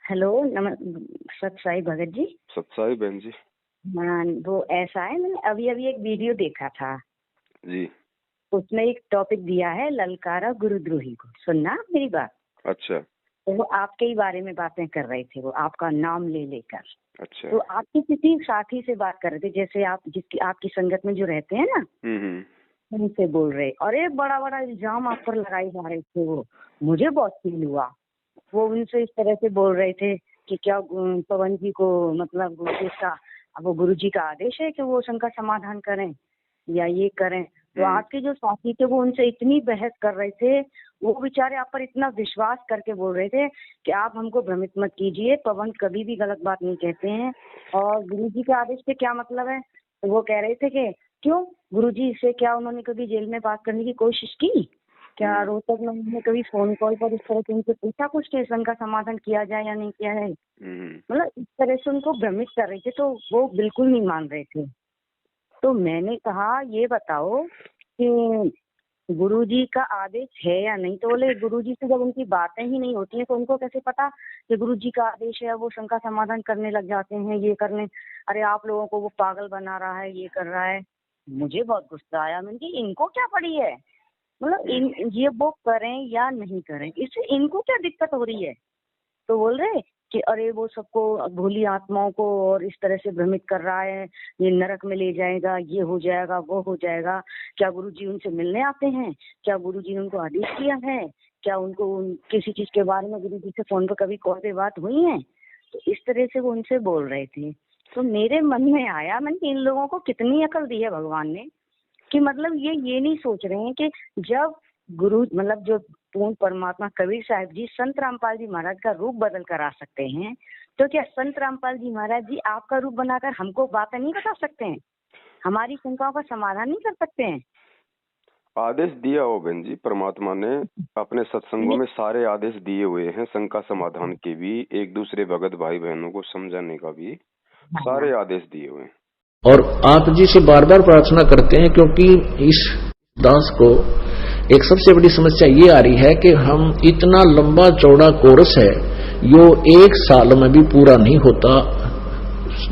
Hello सत साई भगत जी। सत्साई बहन जी। हाँ, वो ऐसा है, मैंने अभी अभी एक वीडियो देखा था। जी। उसमें एक टॉपिक दिया है, ललकारा गुरुद्रोही को। सुनना आप मेरी बात। अच्छा। तो वो आपके ही बारे में बातें कर रहे थे, वो आपका नाम ले लेकर। अच्छा। तो आपके किसी साथी से बात कर रहे थे, जैसे आप जिसकी आपकी संगत में जो रहते हैं ना, हम्म। उनसे बोल रहे। और एक बड़ा बड़ा इल्जाम आप पर लगाए जा रहे थे। वो मुझे बहुत फील हुआ। वो उनसे इस तरह से बोल रहे थे कि क्या पवन जी को, मतलब उसका, अब वो गुरु जी का आदेश है कि वो शंका समाधान करें या ये करें। तो आपके जो साथी थे वो उनसे इतनी बहस कर रहे थे। वो बेचारे आप पर इतना विश्वास करके बोल रहे थे कि आप हमको भ्रमित मत कीजिए, पवन कभी भी गलत बात नहीं कहते हैं। और गुरु जी के आदेश से क्या मतलब है। तो वो कह रहे थे कि क्यों, गुरु जी से क्या उन्होंने कभी जेल में बात करने की कोशिश की? क्या रोहतक में उन्होंने कभी फोन कॉल पर इस तरह से उनसे पूछा कुछ कि शंका समाधान किया जाए या नहीं किया है? मतलब इस तरह से उनको भ्रमित कर रहे थे, तो वो बिल्कुल नहीं मान रहे थे। तो मैंने कहा ये बताओ कि गुरुजी का आदेश है या नहीं। तो बोले गुरुजी से जब उनकी बातें ही नहीं होती हैं तो उनको कैसे पता कि गुरुजी का आदेश है। वो शंका समाधान करने लग जाते हैं, ये करने। अरे आप लोगों को वो पागल बना रहा है, ये कर रहा है। मुझे बहुत गुस्सा आया। मैंने कि इनको क्या पड़ी है, मतलब इन ये वो करें या नहीं करें, इससे इनको क्या दिक्कत हो रही है। तो बोल रहे कि अरे वो सबको, भोली आत्माओं को और इस तरह से भ्रमित कर रहा है, ये नरक में ले जाएगा, ये हो जाएगा, वो हो जाएगा। क्या गुरुजी उनसे मिलने आते हैं? क्या गुरुजी ने उनको आदेश किया है? क्या उनको किसी चीज के बारे में गुरुजी से फोन पर कभी कॉल पे बात हुई है? तो इस तरह से वो उनसे बोल रहे थे। तो मेरे मन में आया, मैंने इन लोगों को कितनी अकल दी है भगवान ने, कि मतलब ये नहीं सोच रहे हैं कि जब गुरु, मतलब जो पूर्ण परमात्मा कबीर साहब जी संत रामपाल जी महाराज का रूप बदल कर आ सकते हैं, तो क्या संत रामपाल जी महाराज जी आपका रूप बनाकर हमको बातें नहीं बता सकते हैं? हमारी शंकाओं का समाधान नहीं कर सकते हैं? आदेश दिया हो बहन जी, परमात्मा ने अपने सत्संगों नहीं। में सारे आदेश दिए हुए हैं, शंका समाधान के भी, एक दूसरे भगत भाई बहनों को समझाने का भी हाँ। सारे आदेश दिए हुए हैं। और आप जी से बार बार प्रार्थना करते हैं, क्योंकि इस दास को एक सबसे बड़ी समस्या ये आ रही है कि हम इतना लंबा चौड़ा कोर्स है, यो एक साल में भी पूरा नहीं होता,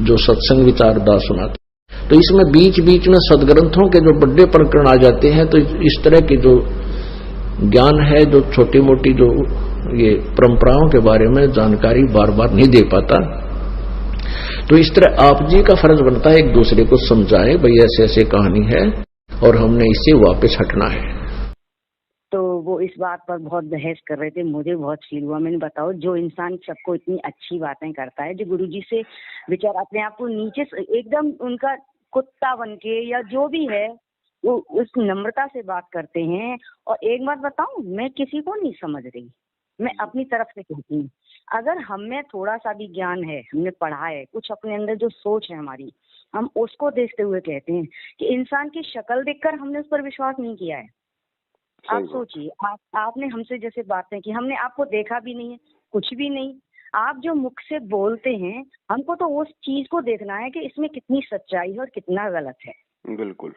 जो सत्संग विचार दास सुनाते। तो इसमें बीच बीच में सदग्रंथों के जो बड़े प्रकरण आ जाते हैं, तो इस तरह के जो ज्ञान है, जो छोटी मोटी जो ये परंपराओं के बारे में जानकारी बार बार नहीं दे पाता। तो इस तरह आप जी का फर्ज बनता है एक दूसरे को समझाएं, भाई ऐसे ऐसे कहानी है और हमने इससे वापस हटना है। तो वो इस बात पर बहुत बहस कर रहे थे, मुझे बहुत फील हुआ। मैंने बताओ, जो इंसान सबको इतनी अच्छी बातें करता है, जो गुरुजी से बेचारा अपने आप को नीचे एकदम उनका कुत्ता बन के या जो भी है, वो उस नम्रता से बात करते हैं। और एक बात बताऊं, मैं किसी को नहीं समझ रही, मैं अपनी तरफ से कहती हूँ। अगर हमें थोड़ा सा भी ज्ञान है, हमने पढ़ा है, कुछ अपने अंदर जो सोच है हमारी, हम उसको देखते हुए कहते हैं कि इंसान की शक्ल देखकर हमने उस पर विश्वास नहीं किया है। आप सोचिए, आपने हमसे जैसे बातें की, हमने आपको देखा भी नहीं है, कुछ भी नहीं। आप जो मुख से बोलते हैं, हमको तो उस चीज को देखना है कि इसमें कितनी सच्चाई है और कितना गलत है, बिल्कुल।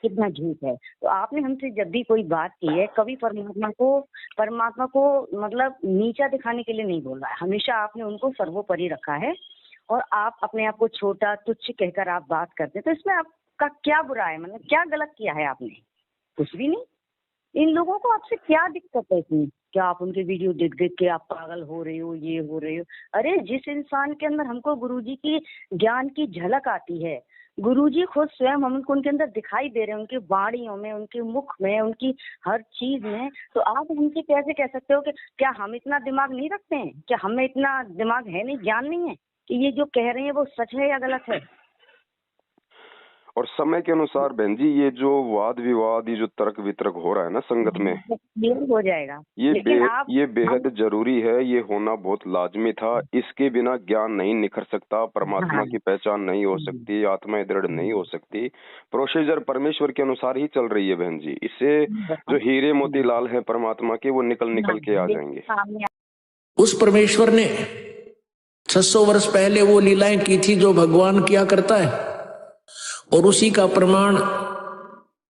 कितना झूठ है। तो आपने हमसे जब भी कोई बात की है, कभी परमात्मा को मतलब नीचा दिखाने के लिए नहीं बोला है। हमेशा आपने उनको सर्वोपरि रखा है। और आप अपने आप को छोटा तुच्छ कहकर आप बात करते हैं, तो इसमें आपका क्या बुरा है? मतलब क्या गलत किया है आपने? कुछ भी नहीं। इन लोगों को आपसे क्या दिक्कत है इतनी? क्या आप उनके वीडियो देख देख के आप पागल हो रहे हो, ये हो रहे हो? अरे जिस इंसान के अंदर हमको गुरुजी की ज्ञान की झलक आती है, गुरुजी खुद स्वयं हमको उनके अंदर दिखाई दे रहे हैं, उनकी वाणियों में, उनके मुख में, उनकी हर चीज में। तो आप हमसे कैसे कह सकते हो कि क्या हम इतना दिमाग नहीं रखते हैं? क्या हमें इतना दिमाग है नहीं, ज्ञान नहीं है कि ये जो कह रहे हैं वो सच है या गलत है? और समय के अनुसार बहन जी, ये जो वाद विवाद, ये जो तर्क वितर्क हो रहा है ना संगत में, ये हो जाएगा। ये लेकिन आप ये बेहद जरूरी है, ये होना बहुत लाजमी था। इसके बिना ज्ञान नहीं निखर सकता, परमात्मा हाँ, की पहचान नहीं हो सकती, आत्मा दृढ़ नहीं हो सकती। प्रोसीजर परमेश्वर के अनुसार ही चल रही है बहन जी। इससे जो हीरे मोती लाल है परमात्मा के, वो निकल निकल के आ जाएंगे। उस परमेश्वर ने 600 वर्ष पहले वो लीलाएं की थी जो भगवान किया करता है, और उसी का प्रमाण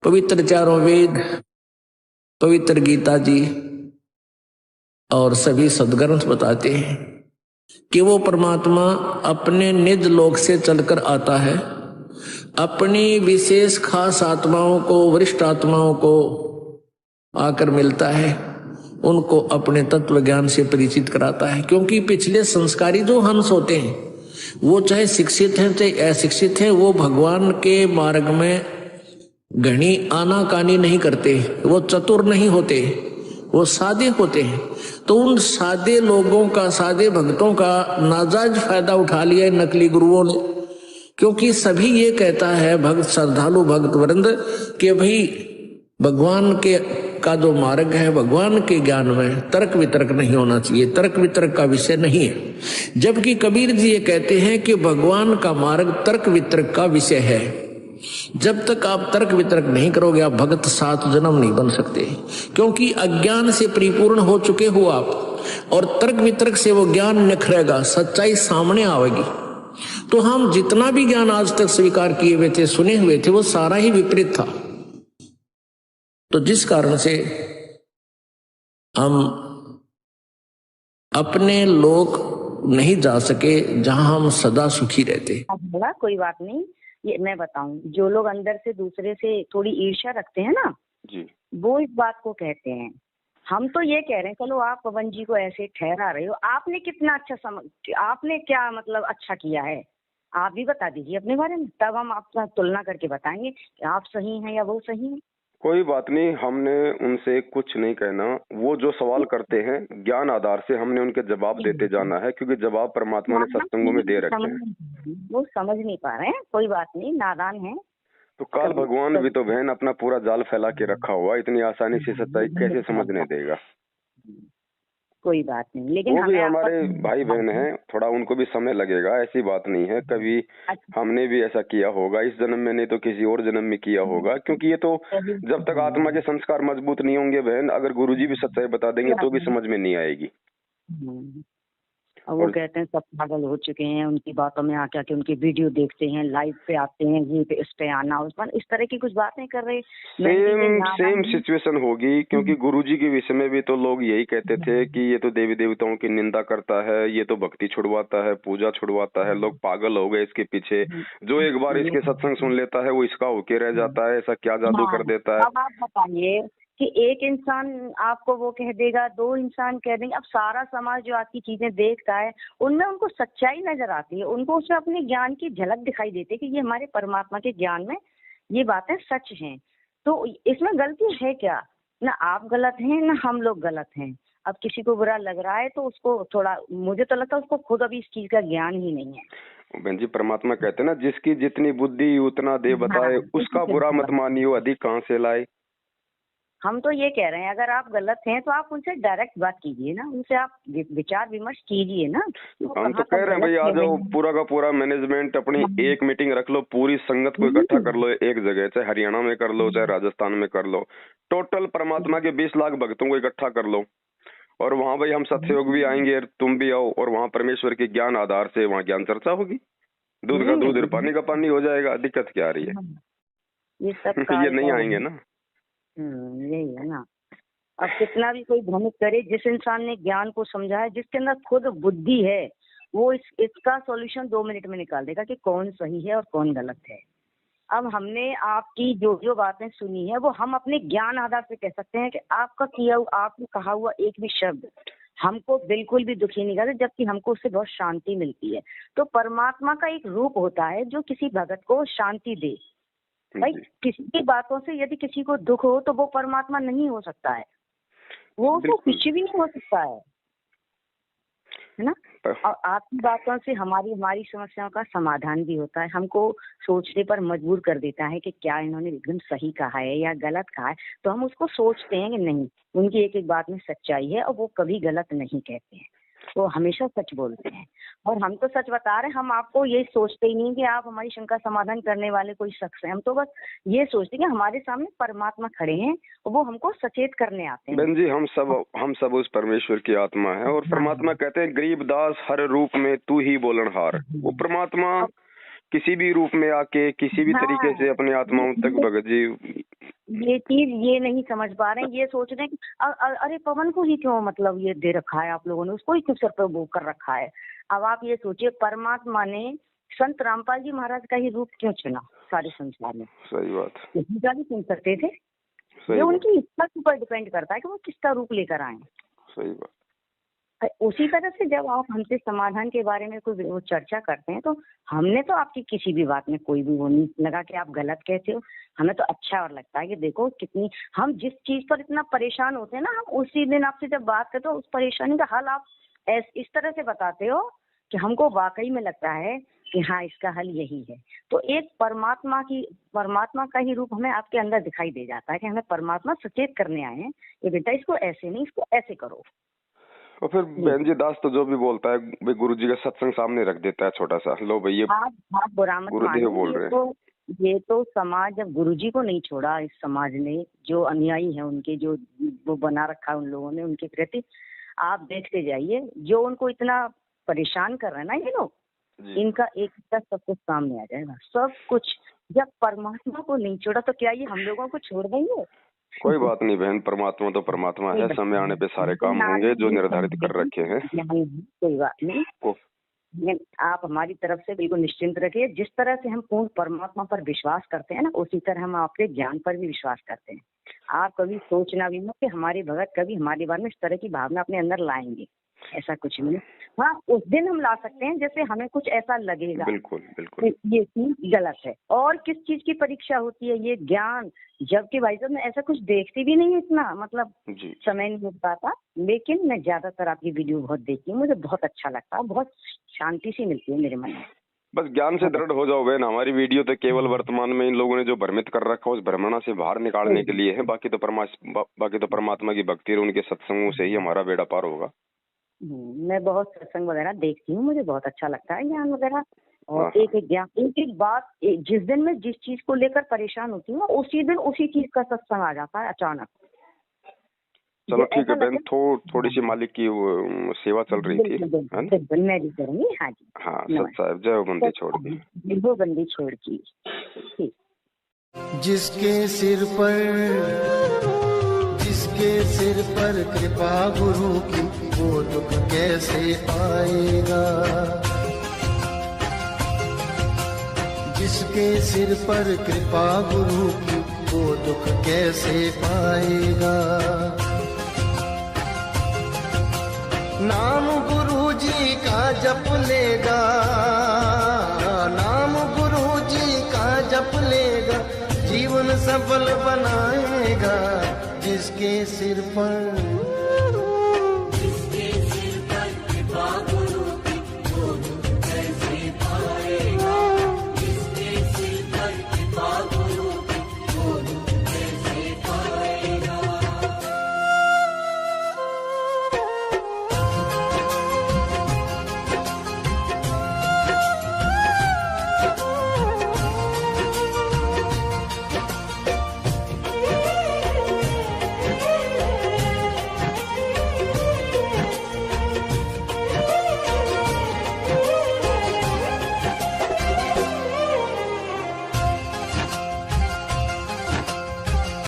पवित्र चारों वेद, पवित्र गीता जी और सभी सदग्रंथ बताते हैं। कि वो परमात्मा अपने निज लोक से चलकर आता है, अपनी विशेष खास आत्माओं को, वरिष्ठ आत्माओं को आकर मिलता है, उनको अपने तत्व ज्ञान से परिचित कराता है। क्योंकि पिछले संस्कारी जो हंस होते हैं, वो चाहे शिक्षित हैं चाहे अशिक्षित हैं, वो भगवान के मार्ग में घनी आनाकानी नहीं करते, वो चतुर नहीं होते, वो सादे होते हैं। तो उन सादे लोगों का, सादे भक्तों का नाजायज फायदा उठा लिया नकली गुरुओं ने। क्योंकि सभी ये कहता है भक्त, श्रद्धालु भक्त वृंद, कि भाई भगवान के का जो मार्ग है, भगवान के ज्ञान में तर्क वितर्क नहीं होना चाहिए, तर्क वितर्क का विषय नहीं है। जबकि कबीर जी ये कहते हैं कि भगवान का मार्ग तर्क वितर्क का विषय है। जब तक आप तर्क वितर्क नहीं करोगे, आप भगत 7 जन्म नहीं बन सकते। क्योंकि अज्ञान से परिपूर्ण हो चुके हो आप, और तर्क वितर्क से वो ज्ञान निखरेगा, सच्चाई सामने आएगी। तो हम जितना भी ज्ञान आज तक स्वीकार किए हुए थे, सुने हुए थे, वो सारा ही विपरीत था। तो जिस कारण से हम अपने लोक नहीं जा सके जहां हम सदा सुखी रहते। कोई बात नहीं, ये मैं बताऊं, जो लोग अंदर से दूसरे से थोड़ी ईर्ष्या रखते हैं ना जी, वो इस बात को कहते हैं। हम तो ये कह रहे हैं, चलो आप पवन जी को ऐसे ठहरा रहे हो, आपने कितना अच्छा आपने क्या मतलब अच्छा किया है, आप भी बता दीजिए अपने बारे में, तब हम आपका तुलना करके बताएंगे कि आप सही हैं या वो सही है। कोई बात नहीं, हमने उनसे कुछ नहीं कहना। वो जो सवाल करते हैं ज्ञान आधार से हमने उनके जवाब देते जाना है, क्योंकि जवाब परमात्मा ने सत्संगों में दे रखे हैं। वो समझ नहीं पा रहे हैं, कोई बात नहीं, नादान है। तो काल भगवान भी तो बहन अपना पूरा जाल फैला के रखा हुआ, इतनी आसानी से सच्चाई कैसे समझने देगा। कोई बात नहीं, लेकिन वो भी हमारे भाई बहन हैं, थोड़ा उनको भी समय लगेगा, ऐसी बात नहीं है। कभी हमने भी ऐसा किया होगा इस जन्म में, नहीं तो किसी और जन्म में किया होगा। क्योंकि ये तो जब तक आत्मा के संस्कार मजबूत नहीं होंगे बहन, अगर गुरुजी भी सच्चाई बता देंगे तो भी समझ में नहीं आएगी। और वो कहते हैं सब पागल हो चुके हैं, उनकी बातों में आके आके उनकी वीडियो देखते हैं, लाइव पे आते हैं, ये पे इस पे आना, उस पर इस तरह की कुछ बातें कर रहे। सेम सिचुएशन होगी। क्योंकि गुरुजी के विषय में भी तो लोग यही कहते थे कि ये तो देवी देवताओं की निंदा करता है, ये तो भक्ति छुड़वाता है, पूजा छुड़वाता है। लोग पागल हो गए इसके पीछे। जो एक बार इसके सत्संग सुन लेता है वो इसका होके रह जाता है। ऐसा क्या जादू कर देता है। अब आप बताइए कि एक इंसान आपको वो कह देगा, 2 इंसान कह देंगे, अब सारा समाज जो आपकी चीजें देखता है उनमें उनको सच्चाई नजर आती है, उनको उसमें अपने ज्ञान की झलक दिखाई देती है कि ये हमारे परमात्मा के ज्ञान में ये बातें सच हैं। तो इसमें गलती है क्या? ना आप गलत हैं ना हम लोग गलत हैं। अब किसी को बुरा लग रहा है तो उसको थोड़ा, मुझे तो लगता है उसको खुद अभी इस चीज का ज्ञान ही नहीं है। बहन जी, परमात्मा कहते हैं ना, जिसकी जितनी बुद्धि उतना दे बताए, उसका बुरा मत मानियो, अधिक कहाँ से लाए। हम तो ये कह रहे हैं, अगर आप गलत हैं तो आप उनसे डायरेक्ट बात कीजिए ना, उनसे आप विचार विमर्श कीजिए ना। हम तो कह रहे हैं भाई आ जाओ, पूरा का पूरा मैनेजमेंट अपनी एक मीटिंग रख लो, पूरी संगत को इकट्ठा कर लो एक जगह, चाहे हरियाणा में कर लो चाहे राजस्थान में कर लो, टोटल परमात्मा के 20 लाख भक्तों को इकट्ठा कर लो, और वहाँ भाई हम सत्सयोग भी आएंगे, तुम भी आओ, और वहाँ परमेश्वर के ज्ञान आधार से वहाँ ज्ञान चर्चा होगी। दूध का दूध और पानी का पानी हो जाएगा। दिक्कत क्या आ रही है? ये सब ये नहीं आएंगे ना। यही है ना। अब कितना भी कोई भ्रमित करे, जिस इंसान ने ज्ञान को समझा है, जिसके अंदर खुद बुद्धि है, वो इसका सॉल्यूशन 2 मिनट में निकाल देगा कि कौन सही है और कौन गलत है। अब हमने आपकी जो जो बातें सुनी है वो हम अपने ज्ञान आधार से कह सकते हैं कि आपका किया हुआ, आपने कहा हुआ एक भी शब्द हमको बिल्कुल भी दुखी नहीं करता, जबकि हमको उससे बहुत शांति मिलती है। तो परमात्मा का एक रूप होता है जो किसी भगत को शांति दे। भाई किसी की बातों से यदि किसी को दुख हो तो वो परमात्मा नहीं हो सकता है, वो तो कुछ भी नहीं हो सकता है ना। और आपकी बातों से हमारी समस्याओं का समाधान भी होता है, हमको सोचने पर मजबूर कर देता है कि क्या इन्होंने एकदम सही कहा है या गलत कहा है। तो हम उसको सोचते हैं कि नहीं, उनकी एक एक बात में सच्चाई है और वो कभी गलत नहीं कहते हैं, वो हमेशा सच बोलते हैं। और हम तो सच बता रहे हैं, हम आपको ये सोचते ही नहीं कि आप हमारी शंका समाधान करने वाले कोई शख्स हैं। हम तो बस ये सोचते हैं कि हमारे सामने परमात्मा खड़े हैं और वो हमको सचेत करने आते हैं। बहन जी, हम सब उस परमेश्वर की आत्मा है, और परमात्मा कहते हैं गरीब दास हर रूप में तू ही बोलनहार। वो परमात्मा किसी भी रूप में आके किसी भी तरीके से अपनी आत्माओं तक भगत जी ये चीज ये नहीं समझ पा रहे हैं, ये सोच रहे हैं कि अरे पवन को ही क्यों मतलब ये दे रखा है आप लोगों ने, उसको ही क्यों सर पे वो कर रखा है। अब आप ये सोचिए, परमात्मा ने संत रामपाल जी महाराज का ही रूप क्यों चुना सारे संसार में। सही बात, किसी का भी चुन सकते थे, ये उनकी इच्छा के ऊपर डिपेंड करता है कि वो किसका रूप लेकर आए। सही बात। उसी तरह से जब आप हमसे समाधान के बारे में कोई वो चर्चा करते हैं तो हमने तो आपकी किसी भी बात में कोई भी वो नहीं लगा कि आप गलत कहते हो। हमें तो अच्छा और लगता है कि देखो कितनी हम जिस चीज पर इतना परेशान होते हैं ना, हम उसी दिन आपसे जब बात करते हो उस परेशानी का हल आप इस तरह से बताते हो कि हमको वाकई में लगता है कि हाँ इसका हल यही है। तो एक परमात्मा का ही रूप हमें आपके अंदर दिखाई दे जाता है कि हमें परमात्मा सचेत करने आए हैं कि बेटा इसको ऐसे नहीं, इसको ऐसे करो। और फिर बहन जी दास तो जो भी बोलता है भाई गुरु जी का सत्संग सामने रख देता है छोटा सा, लो भाई ये आप बुरा मत गुरुदेव बोल रहे हैं। ये तो समाज जब गुरु जी को नहीं छोड़ा, इस समाज ने जो अनुयायी है उनके जो वो बना रखा है उन लोगों ने उनके प्रति, आप देखते जाइए जो उनको इतना परेशान कर रहे हैं ना ये लोग, इनका एक सब कुछ सामने आ जाएगा। सब कुछ जब परमात्मा को नहीं छोड़ा तो क्या ये हम लोगों को छोड़ देंगे? कोई बात नहीं बहन, परमात्मा तो परमात्मा है, समय आने पे सारे काम होंगे जो निर्धारित कर रखे हैं। कोई बात नहीं, आप हमारी तरफ से बिल्कुल निश्चिंत रखिए। जिस तरह से हम पूर्ण परमात्मा पर विश्वास करते हैं ना, उसी तरह हम आपके ज्ञान पर भी विश्वास करते हैं। आप कभी सोचना भी मत कि हमारे भगत कभी हमारे बारे में इस तरह की भावना अपने अंदर लाएंगे, ऐसा कुछ नहीं। हाँ उस दिन हम ला सकते हैं जैसे हमें कुछ ऐसा लगेगा बिल्कुल बिल्कुल ये चीज गलत है। और किस चीज की परीक्षा होती है? ये ज्ञान, जबकि भाई साहब मैं ऐसा कुछ देखती भी नहीं, इतना मतलब समय नहीं मिल पाता, लेकिन मैं ज्यादातर आपकी वीडियो बहुत देखती हूँ, मुझे बहुत अच्छा लगता है, बहुत शांति सी मिलती है मेरे मन में। बस ज्ञान से दृढ़ हो जाओ बहन। हमारी वीडियो तो केवल वर्तमान में इन लोगों ने जो भ्रमित कर रखा है उस भ्रमणा से बाहर निकालने के लिए है। बाकी तो परमात्मा की भक्ति और उनके सत्संगों से ही हमारा बेड़ा पार होगा। मैं बहुत सत्संग वगैरह देखती हूँ, मुझे बहुत अच्छा लगता है ज्ञान वगैरह। और एक एक बात, जिस दिन मैं जिस चीज को लेकर परेशान होती हूँ उसी दिन उसी चीज का सत्संग आ जाता है अचानक। चलो ठीक है बहन, थोड़ी सी मालिक की सेवा चल रही थी। बिल्कुल मैं भी करूँगी। हाँ जी, हाँ सत साहब, जय हो बंदी छोड़ की, जय हो बंदी छोड़ की। ठीक। जिसके सिर पर कृपा गुरु की, वो दुख कैसे आएगा। जिसके सिर पर कृपा गुरु की, वो दुख कैसे पाएगा। नाम गुरु जी का जप लेगा, नाम गुरु जी का जप लेगा, जीवन सफल बनाएगा। जिसके सिर पर